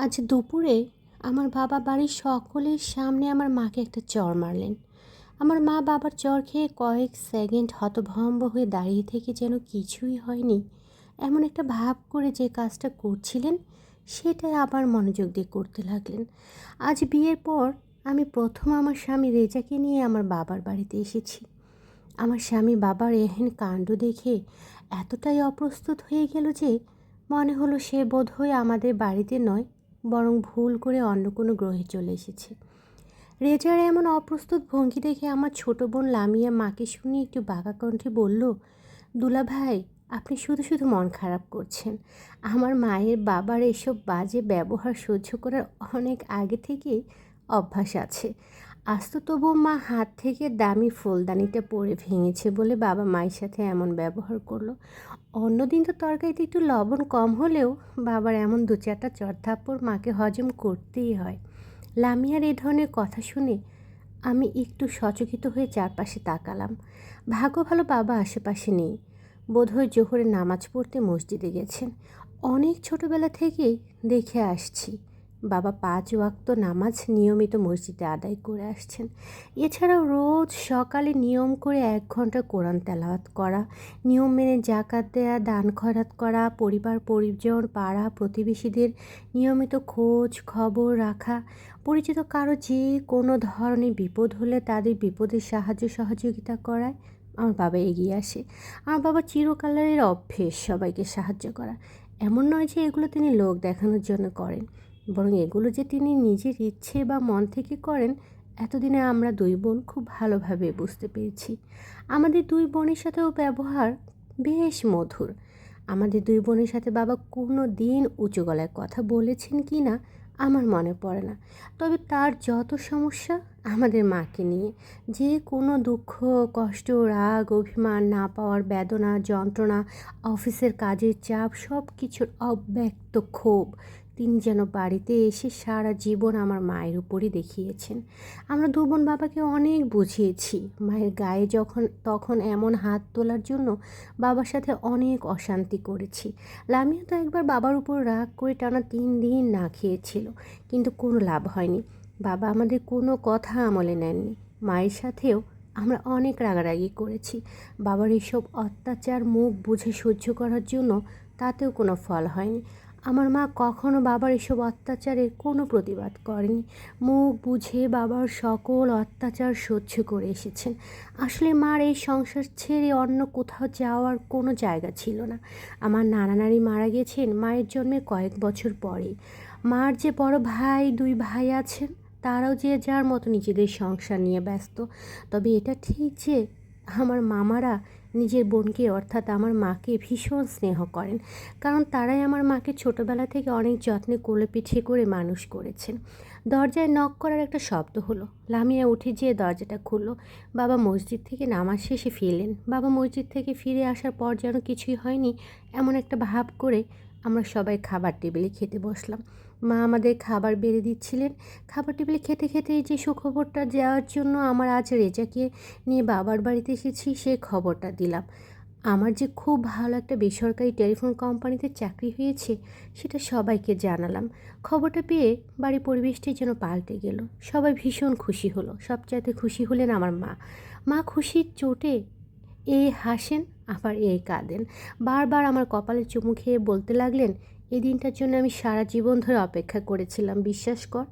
আজ দুপুরে আমার বাবা বাড়ির সকলের সামনে আমার মাকে একটা চড় মারলেন। আমার মা বাবার চড় খেয়ে কয়েক সেকেন্ড হতভম্ব হয়ে দাঁড়িয়ে থেকে যেন কিছুই হয়নি এমন একটা ভাব করে যে কাজটা করছিলেন সেটাই আবার মনোযোগ দিয়ে করতে লাগলেন। আজ বিয়ের পর আমি প্রথম আমার স্বামী রেজাকে নিয়ে আমার বাবার বাড়িতে এসেছি। আমার স্বামী বাবার এহেন কাণ্ড দেখে এতটাই অপ্রস্তুত হয়ে গেল যে মনে হলো সে বোধহয় আমাদের বাড়িতে নয়, বরং ভুল করে অন্য কোনো গ্রহে চলে এসেছে। রেজার এমন অপ্রস্তুত ভঙ্গি দেখে আমার ছোট বোন লামিয়া মাকে শুনে একটু বাঁকা কণ্ঠে বলল, দুলা ভাই, আপনি শুধু শুধু মন খারাপ করছেন। আমার মায়ের বাবার এসব বাজে ব্যবহার সহ্য করার অনেক আগে থেকেই অভ্যাস আছে। আজ তো তবু মা হাত থেকে দামি ফুলদানিটা পড়ে ভেঙেছে বলে বাবা মায়ের সাথে এমন ব্যবহার করলো। অন্যদিন তো তরকারিতে একটু লবণ কম হলেও বাবার এমন দু চারটা চড়থাপ্পড় মাকে হজম করতেই হয়। লামিয়ার এই ধরনের কথা শুনে আমি একটু সচকিত হয়ে চারপাশে তাকালাম। ভাগ্য ভালো বাবা আশেপাশে নেই, বোধহয় জোহরের নামাজ পড়তে মসজিদে গেছেন। অনেক ছোটবেলা থেকেই দেখে আসছি বাবা 5 ওয়াক্ত নামাজ নিয়মিত মসজিদে আদায় করে আসছেন। এছাড়াও রোজ সকালে নিয়ম করে 1 ঘন্টা কোরআন তেলাওয়াত করা, নিয়ম মেনে জাকাত দেয়া, দান খয়রাত করা, পরিবার পরিজন পাড়া প্রতিবেশীদের নিয়মিত খোঁজ খবর রাখা, পরিচিত কারো যে কোনো ধরনের বিপদ হলে তাদের বিপদের সাহায্য সহযোগিতা করায় আমার বাবা এগিয়ে আসে। আমার বাবা চিরকালের অভ্যেস সবাইকে সাহায্য করা। এমন নয় যে এগুলো তিনি লোক দেখানোর জন্য করেন, বরং এগুলো যে তিনি নিজের ইচ্ছে বা মন থেকে করেন এতদিনে আমরা 2 বোন খুব ভালোভাবে বুঝতে পেরেছি। আমাদের 2 বোনের সাথেও ব্যবহার বেশ মধুর। আমাদের 2 বোনের সাথে বাবা কোনো দিন উঁচু গলায় কথা বলেছেন কি না আমার মনে পড়ে না। তবে তার যত সমস্যা আমাদের মাকে নিয়ে, যে কোনো দুঃখ কষ্ট রাগ অভিমান না পাওয়ার বেদনা যন্ত্রণা অফিসের কাজের চাপ সব কিছুর অব্যক্ত ক্ষোভ তিনি যেন বাড়িতে এসে সারা জীবন আমার মায়ের উপরই দেখিয়েছেন। আমরা 2 বোন বাবাকে অনেক বুঝিয়েছি। মায়ের গায়ে তখন এমন হাত তোলার জন্য বাবার সাথে অনেক অশান্তি করেছি। লামিয়া তো একবার বাবার উপর রাগ করে টানা 3 দিন না খেয়েছিল, কিন্তু কোনো লাভ হয়নি। বাবা আমাদের কোনো কথা আমলে নেননি। মায়ের সাথেও আমরা অনেক রাগারাগি করেছি। বাবার এইসব অত্যাচার মুখ বুঝে সহ্য করার জন্য তাতেও কোনো ফল হয়নি। আমার মা কখনো বাবার এসব অত্যাচারের কোনো প্রতিবাদ করেনি, মুখ বুঝে বাবার সকল অত্যাচার সহ্য করে এসেছেন। আসলে মার এই সংসার ছেড়ে অন্য কোথাও যাওয়ার কোনো জায়গা ছিল না। আমার নানা নানি মারা গেছেন মায়ের জন্মের কয়েক বছর পরেই। মার যে বড় ভাই 2 ভাই আছেন, তারাও যে যার মতো নিজেদের সংসার নিয়ে ব্যস্ত। তবে এটা ঠিক যে আমার মামারা নিজের বোনকে অর্থাৎ আমার মাকে ভীষণ স্নেহ করেন, কারণ তারাই আমার মাকে ছোটোবেলা থেকে অনেক যত্নে কোলে পিঠে করে মানুষ করেছেন। দরজায় নক করার একটা শব্দ হলো। লামিয়া উঠে যেয়ে দরজাটা খুলল। বাবা মসজিদ থেকে নামাজ শেষে ফিরলেন। বাবা মসজিদ থেকে ফিরে আসার পর যেন কিছুই হয়নি এমন একটা ভাব করে আমরা সবাই খাবার টেবিলে খেতে বসলাম। মা আমাদের খাবার বেড়ে দিচ্ছিলেন। খাবার টেবিলে খেতে খেতে যে সুখবরটা দেওয়ার জন্য আমার আজ রেজাকে নিয়ে বাবার বাড়িতে এসেছি সে খবরটা দিলাম। আমার যে খুব ভালো একটা বেসরকারি টেলিফোন কোম্পানিতে চাকরি হয়েছে সেটা সবাইকে জানালাম। খবরটা পেয়ে বাড়ির পরিবেশটি যেন পাল্টে গেল। সবাই ভীষণ খুশি হলো। সবচাইতে খুশি হলেন আমার মা। মা খুশির চোটে হাসেন আবার কাঁদেন। বারবার আমার কপালে চুমু খেয়ে বলতে লাগলেন, এই দিনটার জন্য আমি সারা জীবন ধরে অপেক্ষা করেছিলাম, বিশ্বাস কর।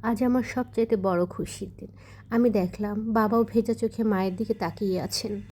আজ আমার সবচাইতে বড় খুশির দিন। আমি দেখলাম বাবাও ভেজা চোখে মায়ের দিকে তাকিয়ে আছেন।